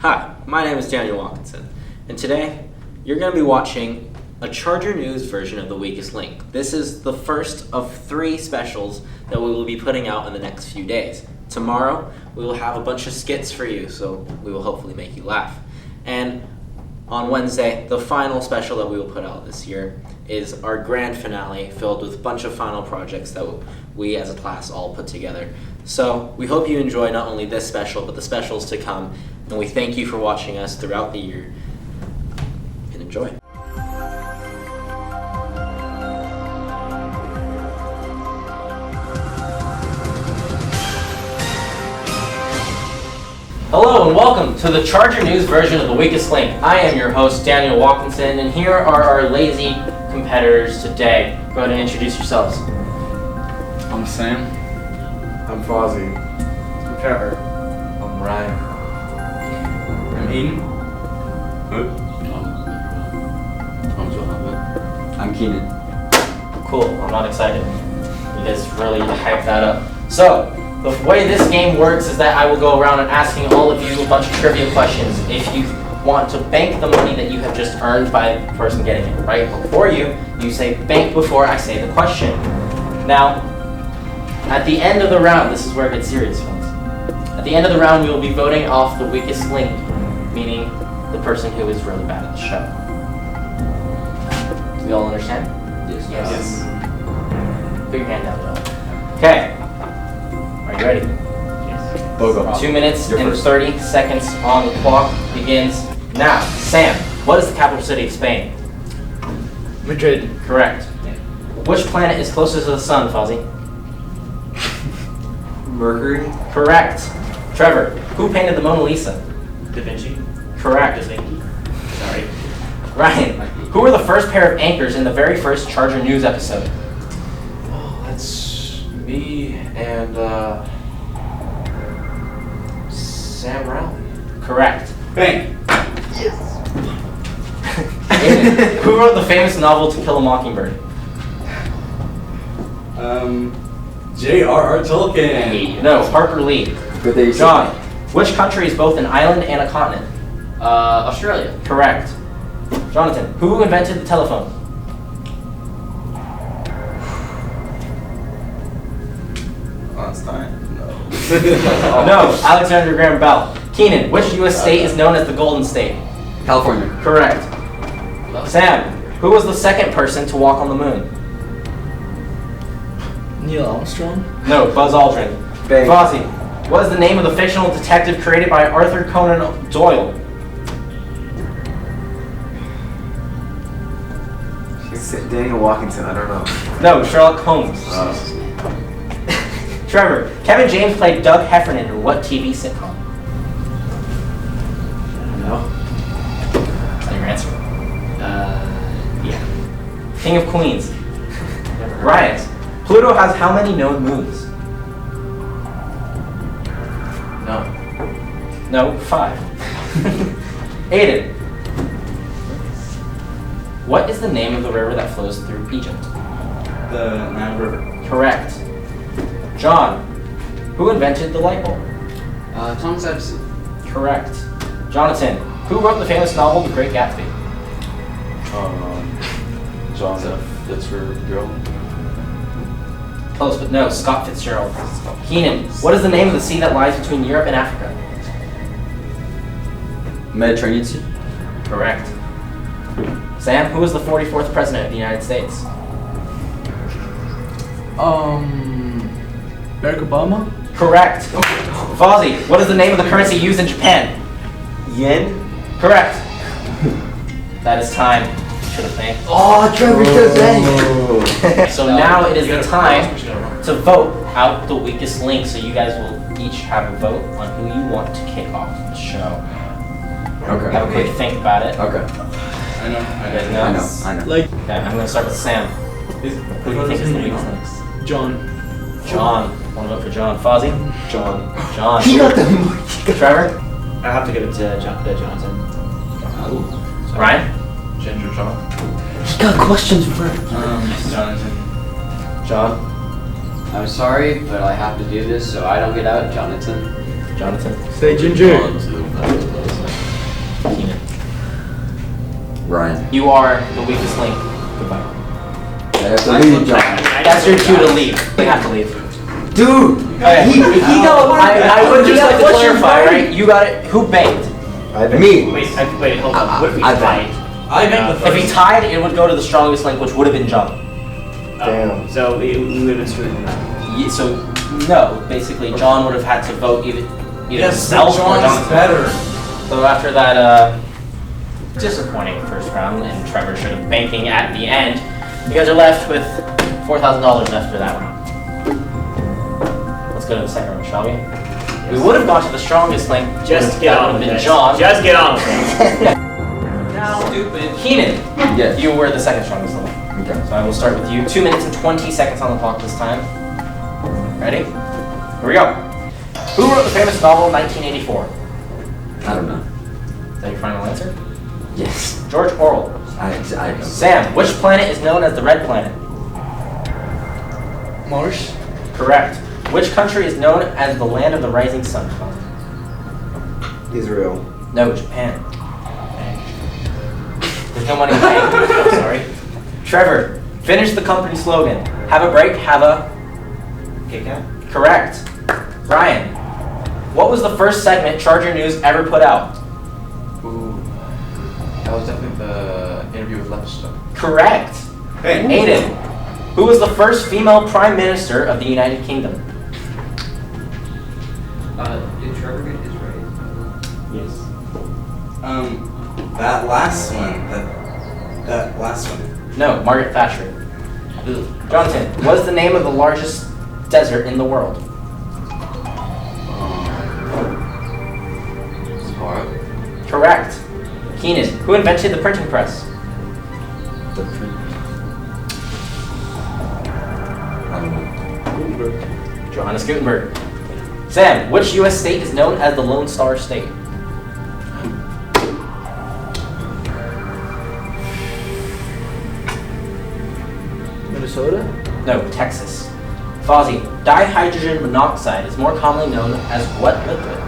Hi, my name is Daniel Watkinson, and today you're going to be watching a Charger News version of The Weakest Link. This is the first of 3 specials that we will be putting out in the next few days. Tomorrow, we will have a bunch of skits for you, so we will hopefully make you laugh. And on Wednesday, the final special that we will put out this year is our grand finale filled with a bunch of final projects that we as a class all put together. So we hope you enjoy not only this special, but the specials to come, and we thank you for watching us throughout the year. And enjoy. Hello and welcome to the Charger News version of The Weakest Link. I am your host, Daniel Watkinson, and here are our lazy competitors today. Go ahead and introduce yourselves. I'm Sam. I'm Fozzie. I'm Trevor. I'm Ryan. I'm Aiden. I'm Keenan. Cool, I'm not excited. You guys really hyped that up. So, the way this game works is that I will go around and asking all of you a bunch of trivia questions. If you want to bank the money that you have just earned by the person getting it right before you, you say bank before I say the question. Now, at the end of the round, this is where it gets serious, folks. At the end of the round, we will be voting off the weakest link, meaning the person who is really bad at the show. Do we all understand? Yes. Put your hand down, though. Okay. Are you ready? Yes. Bogo. 2 minutes You're and first. 30 seconds on the clock begins now. Sam, what is the capital city of Spain? Madrid. Correct. Which planet is closest to the sun, Fozzie? Mercury. Correct. Trevor, who painted the Mona Lisa? Da Vinci? Correct. Sorry. Ryan, who were the first pair of anchors in the very first Charger News episode? Oh, that's me and Sam Rowley. Correct. Bang. Aiden, who wrote the famous novel To Kill a Mockingbird? J.R.R. Tolkien. No, Harper Lee. Good day, John, which country is both an island and a continent? Australia. Correct. Jonathan, who invented the telephone? Einstein. No. No, Alexander Graham Bell. Keenan, which U.S. state is known as the Golden State? California. Correct. Sam, who was the second person to walk on the moon? Neil Armstrong. No, Buzz Aldrin. Bang. Fozzie, what is the name of the fictional detective created by Arthur Conan Doyle? Daniel Watkinson. I don't know. No, Sherlock Holmes. Trevor, Kevin James played Doug Heffernan in what TV sitcom? No. Is that your answer? Yeah. King of Queens. Ryan, Pluto has how many known moons? No. No, 5. Aiden, what is the name of the river that flows through Egypt? The Nile River. Correct. John, who invented the light bulb? Thomas Edison. Correct. Jonathan, who wrote the famous novel The Great Gatsby? John Fitzgerald. Close, but no, Scott Fitzgerald. Keenan, what is the name of the sea that lies between Europe and Africa? Mediterranean Sea. Correct. Sam, who was the 44th president of the United States? Barack Obama. Correct. Fozzie, what is the name of the currency used in Japan? Yen. Correct. That is time. Should have thanked. Oh, Trevor should have. So now it is the time to vote out the weakest link. So you guys will each have a vote on who you want to kick off the show. Okay. Have a quick think about it. Okay. I know. You guys know? I know. Like Okay, I'm going to start with Sam. Who do you think is the weakest link? John. John. Want to vote for John? Fozzie? John. John. He got the. Trevor? I have to give it to Jonathan. Ryan? Ginger John. He got questions first. Jonathan. John? I'm sorry, but I have to do this, so I don't get out, Jonathan. Jonathan? Say Ginger. you are the weakest link. Goodbye. I have to leave, John. That's your cue to leave. You have to leave. Dude! Okay. He got I would just like to What's your clarify, point? right? You got it. Who banked? Me. Wait, hold on. What if we I tied? I think If he tied, it would go to the strongest link, which would have been John. Damn. So we would have been screwed in that. So, no. Basically, John would have had to vote either himself or John's Jonathan. better. So after that disappointing first round, and Trevor should have banking at the end, you guys are left with $4,000 after that round. Let's go to the second round, shall we? We would have gone to the strongest link. Just get that on would with have it. been John. Just get on with it. Now, stupid. Keenan, Yes. you were the second strongest link. Okay. So I will start with you. 2 minutes and 20 seconds on the clock this time. Ready? Here we go. Who wrote the famous novel 1984? I don't know. Is that your final answer? Yes. George Orwell. I know. Sam, which planet is known as the Red Planet? Mars? Correct. Which country is known as the land of the rising sun? Israel. No, Japan. There's no money in the bank. I'm sorry. Trevor, finish the company slogan. Have a break, have a... Kick out. Correct. Ryan, what was the first segment Charger News ever put out? Ooh. That was definitely the interview with Leicester. Correct. Hey. Aiden, who was the first female Prime Minister of the United Kingdom? Did Trevor get his right? Yes. That last one. That last one. No, Margaret Thatcher. Jonathan, what is the name of the largest desert in the world? Sahara. Correct. Keenan, who invented the printing press? The print. I don't know. Johannes Gutenberg. Sam, which U.S. state is known as the Lone Star State? Minnesota? No, Texas. Fozzie, dihydrogen monoxide is more commonly known as what liquid?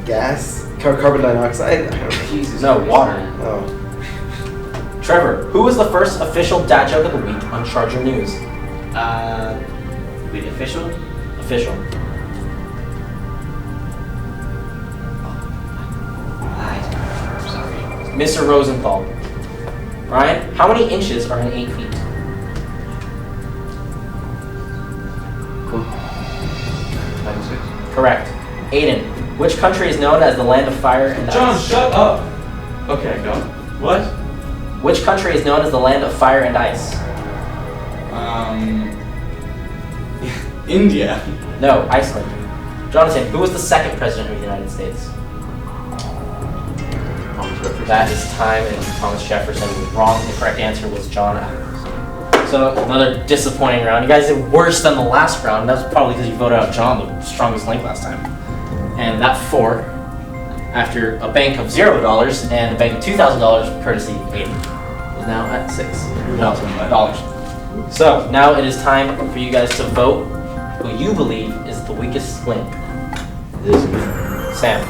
Gas? Carbon dioxide? I don't know. Jesus. No, water. Oh. Trevor, who was the first official dad joke of the week on Charger News? Wait, official? Official. I'm sorry. Mr. Rosenthal. Ryan, how many inches are in 8 feet? 96. Correct. Aiden, which country is known as the land of fire and John, ice? shut up. Okay, go. What? Which country is known as the land of fire and ice? India. No, Iceland. Jonathan, who was the second president of the United States? Thomas Jefferson. That is time, and Thomas Jefferson was wrong. The correct answer was John Adams. So another disappointing round. You guys did worse than the last round. That's probably because you voted out John, the strongest link last time. And that 4, after a bank of $0 and a bank of $2,000, courtesy of Aiden, is now at $6,000. So now it is time for you guys to vote who you believe is the weakest link. This is Sam.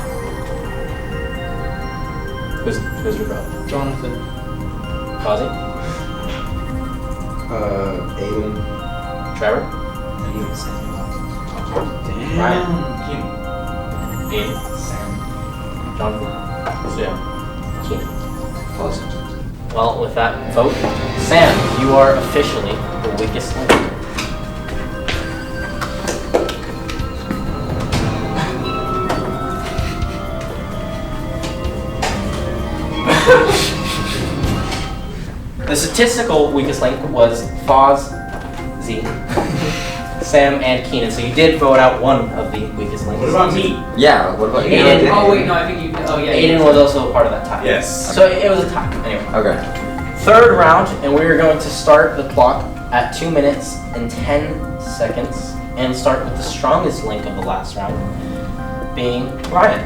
Who's your vote? Jonathan. Fozzie? Aiden. Trevor? Damn. Ryan. Keenan. Aiden? Sam. Jonathan? Sam? Keenan? Close. Well, with that vote, Sam, you are officially the weakest link. The statistical weakest link was Fozzie, Sam, and Keenan. So you did vote out one of the weakest links. What about me? Yeah, what about you? Aiden. Oh wait, no, I think you. Oh yeah. Aiden was also a part of that tie. Yes. So it was a tie. Anyway. Okay. Third round, and we are going to start the clock at 2 minutes and 10 seconds, and start with the strongest link of the last round, being Ryan.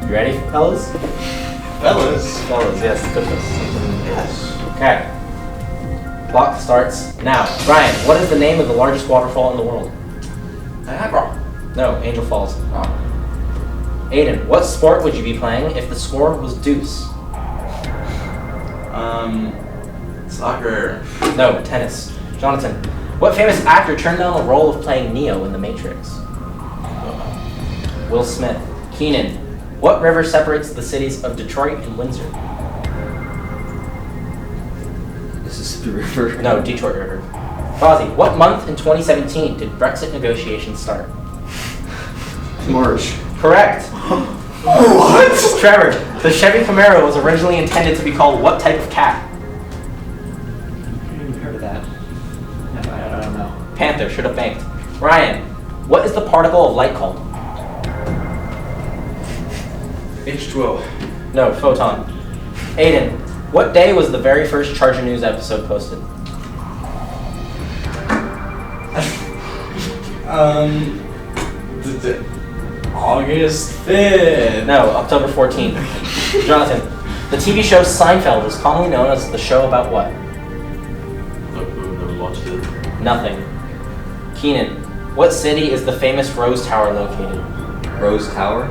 You ready, fellas? Fellas. Fellas, yes, goodness. Yes. Okay. Clock starts now. Ryan, what is the name of the largest waterfall in the world? Niagara. No, Angel Falls. Aiden, what sport would you be playing if the score was deuce? Soccer. No, tennis. Jonathan, what famous actor turned down the role of playing Neo in The Matrix? Will Smith. Keenan, what river separates the cities of Detroit and Windsor? Mississippi River. No, Detroit River. Fozzie, what month in 2017 did Brexit negotiations start? March. Correct. What? Trevor, the Chevy Camaro was originally intended to be called what type of cat? I haven't even heard of that. No, I don't know. Panther, should have banked. Ryan, what is the particle of light called? H2O. No, photon. Aiden, what day was the very first Charger News episode posted? August 5th. No, October 14th. Jonathan, the TV show Seinfeld is commonly known as the show about what? Never watched it. Nothing. Keenan, what city is the famous Rose Tower located? Rose Tower.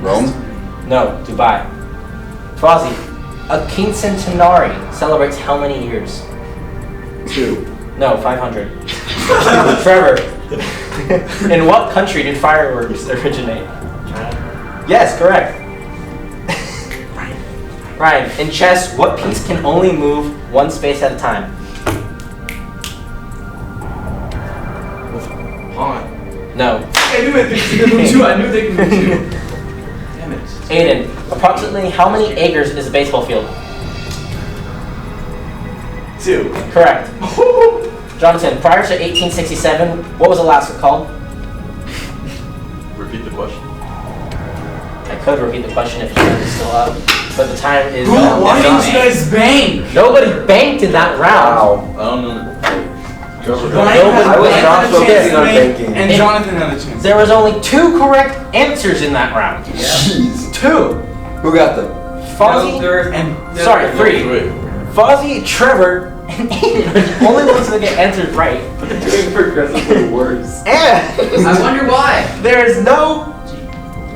Rome. No, Dubai. Fozzie, a quincentenary celebrates how many years? 2. No, 500. Trevor, in what country did fireworks originate? China? Yes, correct. Ryan, in chess, what piece can only move one space at a time? Pawn. No. I knew it. They could move 2. I knew they could move 2. Damn it. Aiden, approximately how many acres is a baseball field? 2. Correct. Jonathan, prior to 1867, what was Alaska called? Repeat the question. I could repeat the question if you guys are still up, but the time is Why done. didn't you guys bank? Nobody banked in that round. Wow. I don't know. Brian had, I was Brian not had a focusing chance to on bank, banking. and Jonathan had a chance. There was only 2 correct answers in that round. Jeez. 2. Who got them? Fozzie, And sorry, 3. Wait. Fozzie, Trevor, and Aiden are the only ones that get answers right. But they're doing progressively worse. And I wonder why. there is no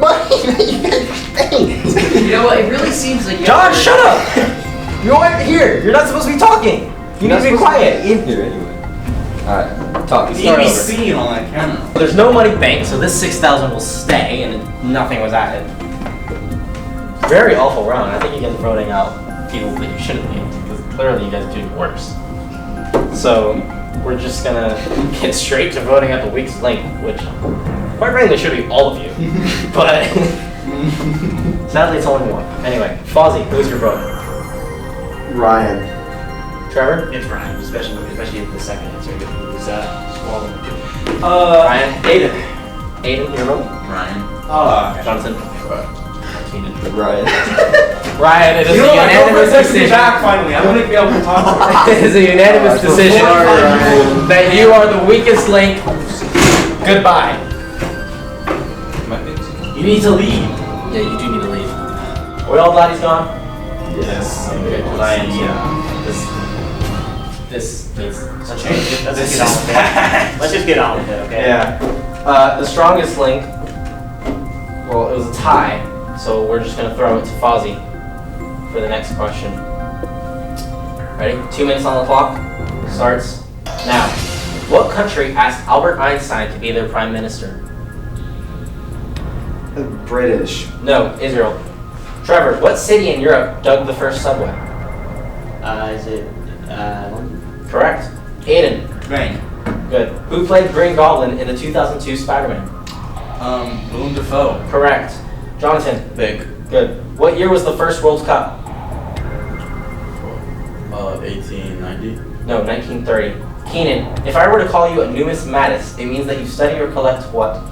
money that you guys banked. You know what? It really seems like John, shut up! You aren't here. You're not supposed to be talking. You need to be quiet. In here anyway. Alright, talk. the Start over. EBC on that camera. There's no money banked, so this 6,000 will stay, and nothing was added. Very awful round. I think you guys are voting out people that you shouldn't be, because clearly you guys are doing worse. So we're just gonna get straight to voting out the week's link, which quite frankly should be all of you. But sadly it's only one. Anyway, Fozzie, who's your vote? Ryan. Trevor? It's Ryan, especially in the second answer. It was swallowed. Ryan. Aiden. Aiden, your vote? Ryan. Johnson. Keenan. Ryan. Ryan, it is You a know what? unanimous Go decision. back finally. I'm gonna be able to talk. It is a unanimous Oh, decision sorry, Ryan. that you are the weakest link. Goodbye. You need to leave. Yeah, you do need to leave. Are we all glad he's gone? Yes. Okay, Ryan, This needs a Let's change. just get on with it. Let's just get on with it, okay? Yeah. The strongest link, well, it was a tie, so we're just gonna throw it to Fozzie for the next question. Ready? 2 minutes on the clock. Starts now. What country asked Albert Einstein to be their prime minister? British. No, Israel. Trevor, what city in Europe dug the first subway? Is it London? Correct. Aiden. Bank. Good. Who played Green Goblin in the 2002 Spider-Man? Willem Dafoe. Correct. Jonathan. Bank. Good. What year was the first World Cup? 1890. No, 1930. Keenan, if I were to call you a numismatist, it means that you study or collect what?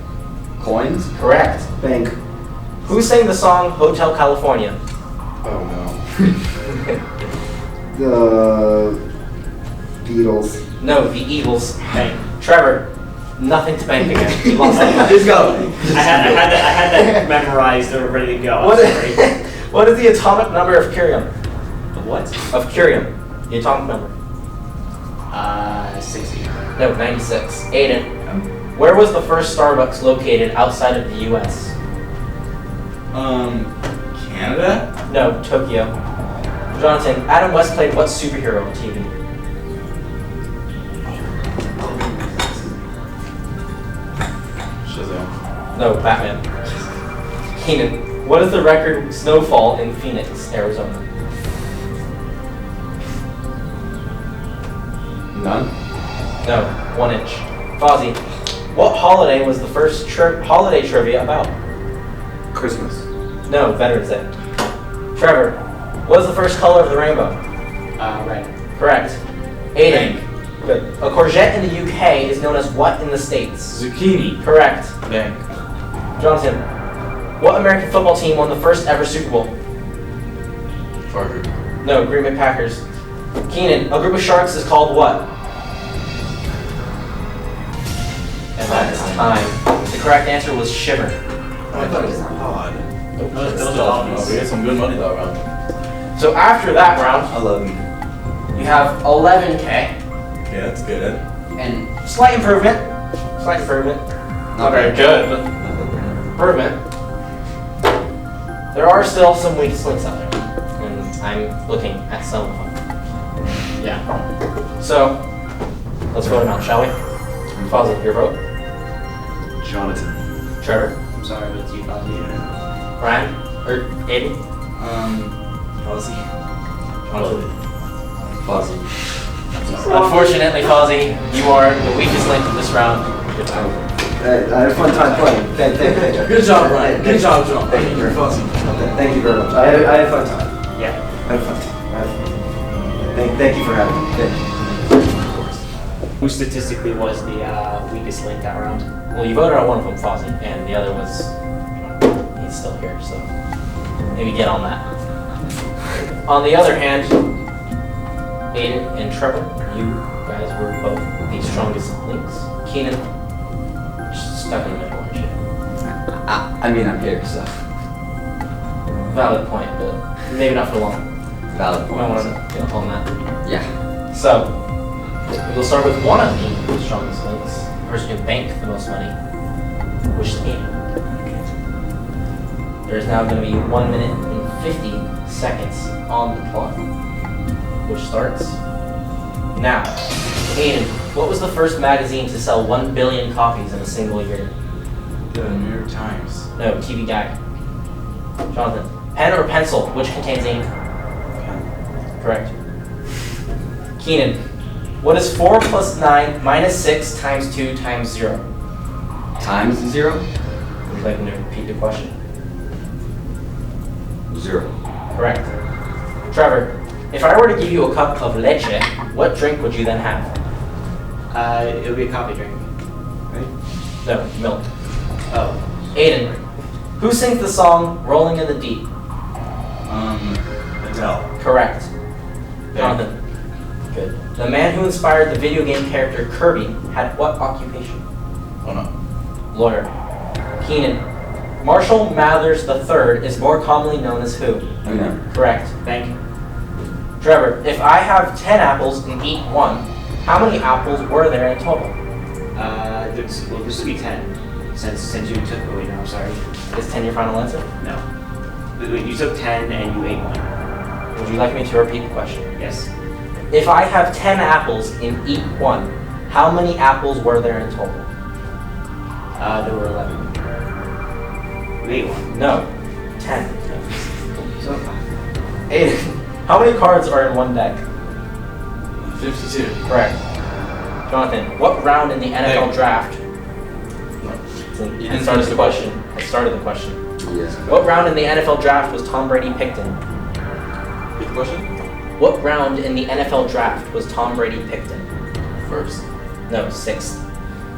Coins. Correct. Bank. Who sang the song Hotel California? Oh no. The Beatles. No, the Eagles. Bank. Trevor, nothing to bank again. You lost that. Let's go. I had that memorized or ready to go. I'm What sorry. what is the atomic number of curium? The what? Of curium. The atomic number. 60. No, 96. Aiden, where was the first Starbucks located outside of the U.S.? Canada? No, Tokyo. Jonathan, Adam West played what superhero on TV? Shazam. No, Batman. Keenan, what is the record snowfall in Phoenix, Arizona? None. No, 1 inch. Fozzie, what holiday was the first holiday trivia about? Christmas. No, Veterans Day. Trevor, what is the first color of the rainbow? Red. Correct. Aiden, good. A courgette in the UK is known as what in the States? Zucchini. Correct. Bank. Jonathan, what American football team won the first ever Super Bowl? Charger. No, Green Bay Packers. Keenan, a group of sharks is called what? And that is time. The correct answer was Shiver. Oh, I thought it was odd. We had some good money that round. So after that round, 11. you have 11K. Okay, that's good. And slight improvement. Slight improvement. Not very good, but improvement. There are still some weak links out there. And I'm looking at some of them. Yeah. So, let's vote them out, shall we? Fozzie, your vote. Jonathan. Trevor. I'm sorry, but it's you, Fozzie. Ryan. Or Aiden. Fuzzy. Fozzie. Unfortunately, Fozzie, you are the weakest link of this round. Good time. I had a fun time playing. Thank you. Good job, Ryan. Good job, John. Thank you very much. Fuzzy. Thank you very much. I had a fun time. Yeah. I had a fun time. Thank you for having me. Thank you. Who statistically was the weakest link that round? Well, you voted on one of them, Fozzie, and the other was, he's still here, so maybe get on that. On the other hand, Aiden and Trevor, you guys were both the strongest links. Keenan, stuck in the middle, aren't you? I mean, I'm here, so. Valid point, but maybe not for long. Valid You might want to get up on that. Yeah. So, we'll start with one of the strongest links. The person who banked the most money, which is Aiden. There's now going to be 1 minute and 50 seconds on the clock, which starts now. Aiden, what was the first magazine to sell 1 billion copies in a single year? The New York Times. No, TV Guide. Jonathan, pen or pencil, which contains ink? Correct. Keenan, what is 4 plus 9 minus 6 times 2 times 0? Times 0? Would you like me to repeat the question? 0. Correct. Trevor, if I were to give you a cup of leche, what drink would you then have? It would be a coffee drink. Right? No, milk. Oh. Aiden, who sings the song Rolling in the Deep? Adele. Correct. Jonathan. Good. The man who inspired the video game character Kirby had what occupation? Oh no. Lawyer. Keenan. Marshall Mathers III is more commonly known as who? Yeah. Correct. Thank you. Trevor, if I have 10 apples and eat 1, how many apples were there in total? This would be 10. Since you took, oh wait, no, I'm sorry. Is 10 your final answer? No. Wait, you took 10 and you ate 1. Would you like me to repeat the question? Yes. If I have 10 apples and eat 1, how many apples were there in total? There were 11. You ate 1. No. 10. So, Aiden, how many cards are in one deck? 52. Correct. Jonathan, what round in the NFL draft? You I didn't started finish the the question. I started the question. Yeah. What round in the NFL draft was Tom Brady picked in? Repeat the question? What round in the NFL draft was Tom Brady picked in? First. No, 6th.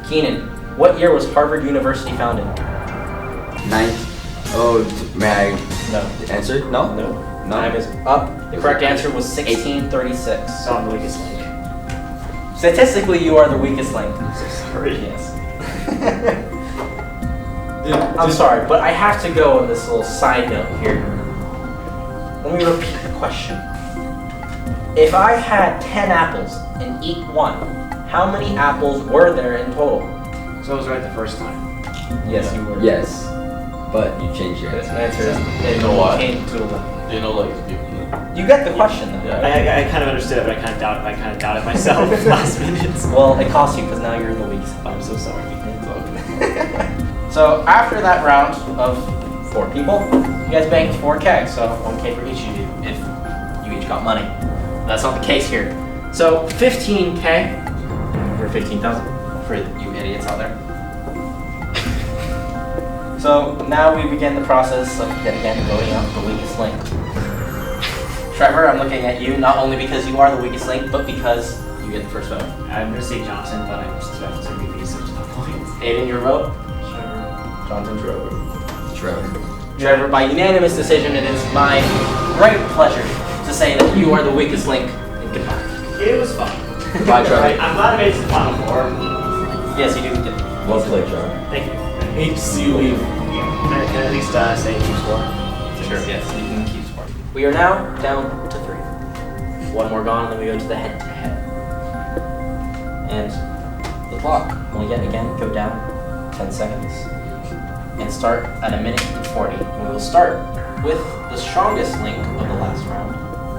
Keenan, what year was Harvard University founded? 9th. Oh, may I No. answer? No? No. No. Time is up. The correct answer was 1636. so I'm the weakest link. Statistically, you are the weakest link. I'm so sorry. Yes. I'm sorry, but I have to go on this little side note here. Let me repeat the question. If I had 10 apples and eat 1, How many apples were there in total? So I was right the first time. Yes, you were. Yes, but you changed your The answer. answer is You know what? came to You know, like people. You get the question though. Yeah. I kind of understood it, but I kind of doubted myself last minute. Well, it cost you because now you're the weakest. I'm so sorry. So after that round of 4 people, you guys banked 4K, so 1K for each of you if you each got money. That's not the case here. So 15K or 15,000 for you idiots out there. So now we begin the process of yet again voting out the weakest link. Trevor, I'm looking at you not only because you are the weakest link, but because you get the first vote. I'm gonna say Johnson, but I suspect to be so to the point. Aiden, your vote? Trevor. Jonathan, Trevor. Trevor. Trevor, by unanimous decision, it is my great pleasure to say that you are the weakest link. And goodbye. It was fun. Goodbye, Trevor. I'm glad I made it to the final 4. Yes, you do. Well played, Trevor. Thank you. Hate to see you leave. Can I at least say keep score? Sure, yes, you can keep score. We are now down to 3. One more gone, and then we go to the head-to-head. And the clock will yet again go down 10 seconds and start at 1:40. And we will start with the strongest link of the last round,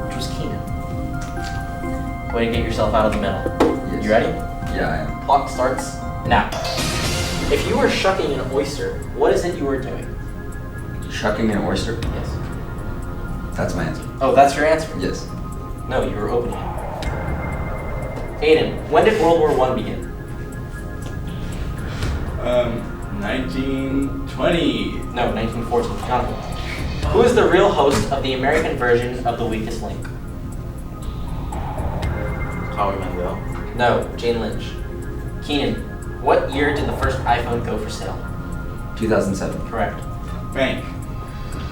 which was Keenan. Way to get yourself out of the middle. Yes. You ready? Yeah, I am. Clock starts now. If you were shucking an oyster, what is it you were doing? Shucking an oyster? Yes. That's my answer. Oh, that's your answer? Yes. No, you were opening it. Aiden, when did World War I begin? 1920. No, 1914. Jonathan. Who is the real host of the American version of The Weakest Link? Howie Mandel. No, Jane Lynch. Keenan, what year did the first iPhone go for sale? 2007. Correct. Bank.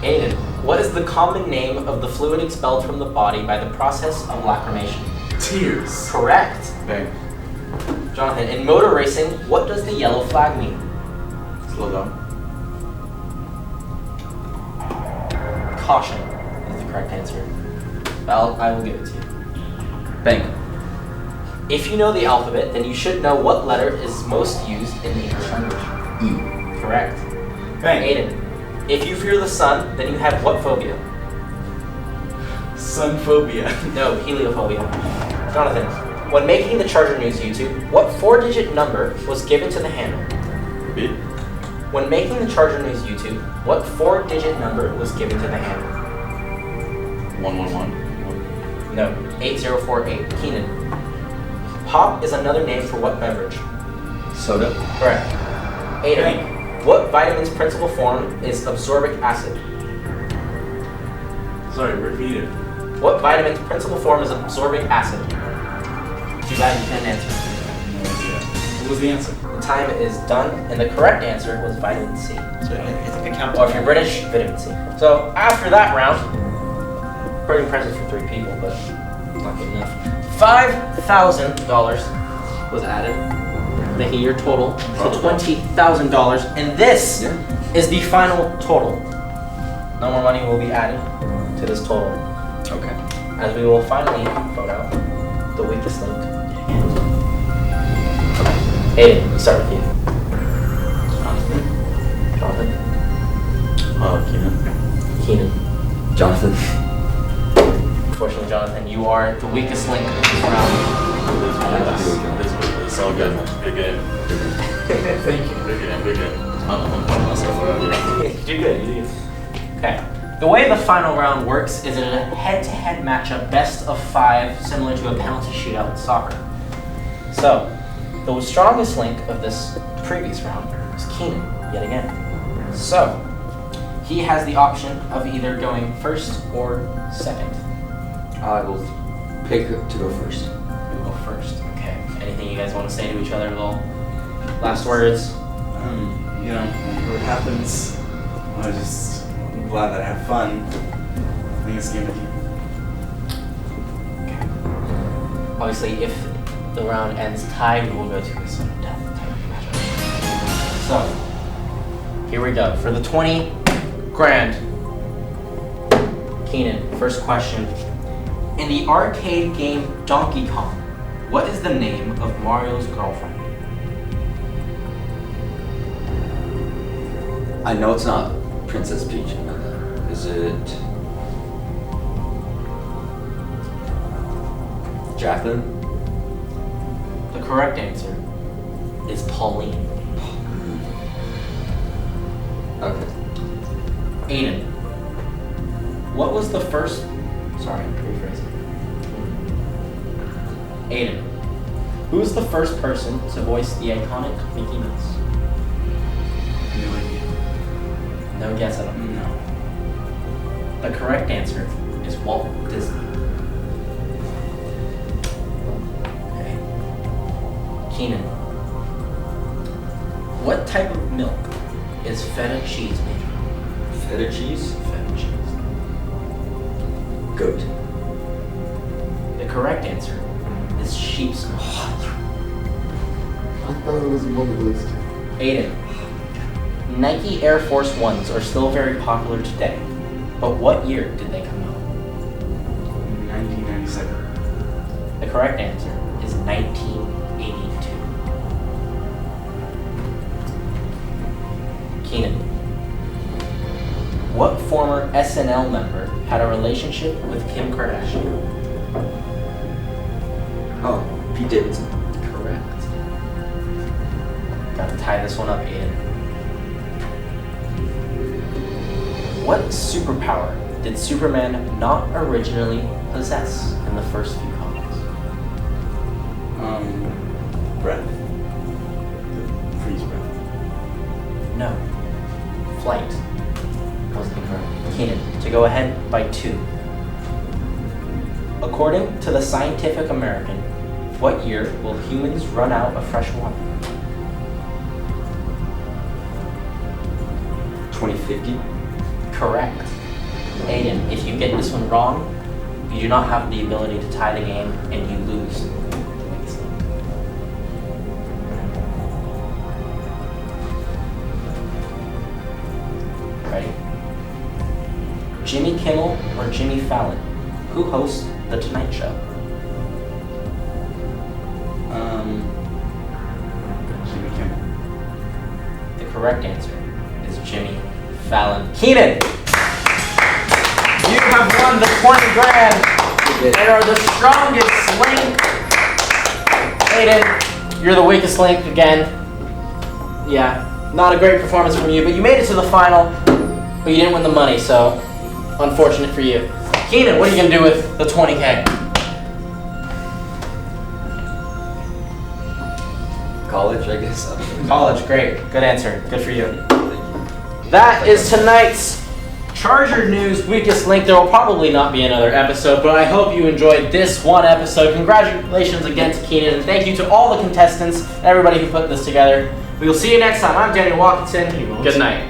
Aiden, what is the common name of the fluid expelled from the body by the process of lacrimation? Tears. Correct. Bang. Jonathan, in motor racing, what does the yellow flag mean? Slow down. Caution is the correct answer. I will give it to you. Bank. If you know the alphabet, then you should know what letter is most used in the English language. E. Correct. Bank. Aiden, if you fear the sun, then you have what phobia? Sunphobia. No, heliophobia. Jonathan, when making the Charger News YouTube, what 4-digit number was given to the handle? Repeat. When making the Charger News YouTube, what 4-digit number was given to the handle? 111. No, 8048. Keenan. Pop is another name for what beverage? Soda. Correct. Aiden, what vitamin's principal form is absorbic acid? Sorry, repeat it. What vitamin's principal form is absorbic acid? Too bad you couldn't answer. What was the answer? The time is done, and the correct answer was vitamin C. So it's like a count. Or if you're British, vitamin C. So after that round, pretty impressive for 3 people, but not good enough. $5,000 was added, making your total to $20,000, and this Yeah. is the final total. No more money will be added to this total, Okay. as we will finally vote out the weakest link. Aiden, we start with you. Jonathan. Keenan. Keenan. Jonathan. Unfortunately, Jonathan, you are the weakest link of this round. It's all good. Good game. Thank you. Good game. Good game. I'm proud of myself already. You do good, you do good. Okay. The way the final round works is in a head-to-head matchup, best of 5, similar to a penalty shootout in soccer. So, the strongest link of this previous round was Keenan, yet again. So, he has the option of either going first or second. I will pick to go first. You'll go first. Okay. Anything you guys want to say to each other? Little last words? You know, whatever happens, I'm glad that I have fun playing this game with you. Obviously, if the round ends tied, we will go to a sudden death type of matchup. So, here we go. For the 20 grand, Keenan, first question. In the arcade game Donkey Kong, What is the name of Mario's girlfriend? I know it's not Princess Peach. I know that. Is it Jacqueline? The correct answer is Pauline. Okay. Aiden. What was the first... Sorry, rephrase it. Aiden. Who was the first person to voice the iconic Mickey Mouse? No idea. No guess at all. No. The correct answer is Walt Disney. Okay. Keenan. What type of milk is feta cheese made from? Feta cheese? Feta cheese. Goat. The correct answer is sheep's milk. I thought it was one of those two. Aiden. Nike Air Force Ones are still very popular today, but what year did they come out? 1997. The correct answer is 1982. Keenan. What former SNL member had a relationship with Kim Kardashian? Oh, Pete Davidson. Correct. Gotta tie this one up, Aiden. What superpower did Superman not originally possess in the first few comics? Breath. Freeze breath. No. Flight. Wasn't incorrect. Keenan, to go ahead by 2. According to the Scientific American, what year will humans run out of fresh water? 2050. Correct. Aiden, if you get this one wrong, you do not have the ability to tie the game and you lose. Ready? Jimmy Kimmel or Jimmy Fallon? Who hosts The Tonight Show? Jimmy Kimmel. The correct answer is Jimmy Fallon. Keenan! You have won the 20 grand and are the strongest link. Aiden, you're the weakest link again. Yeah, not a great performance from you, but you made it to the final, but you didn't win the money, so unfortunate for you. Keenan, what are you going to do with the 20K? College, I guess. College, great. Good answer. Good for you. That is tonight's Charger News Weakest Link. There will probably not be another episode, but I hope you enjoyed this one episode. Congratulations again to Keenan, and thank you to all the contestants and everybody who put this together. We will see you next time. I'm Daniel Watkinson. Good night.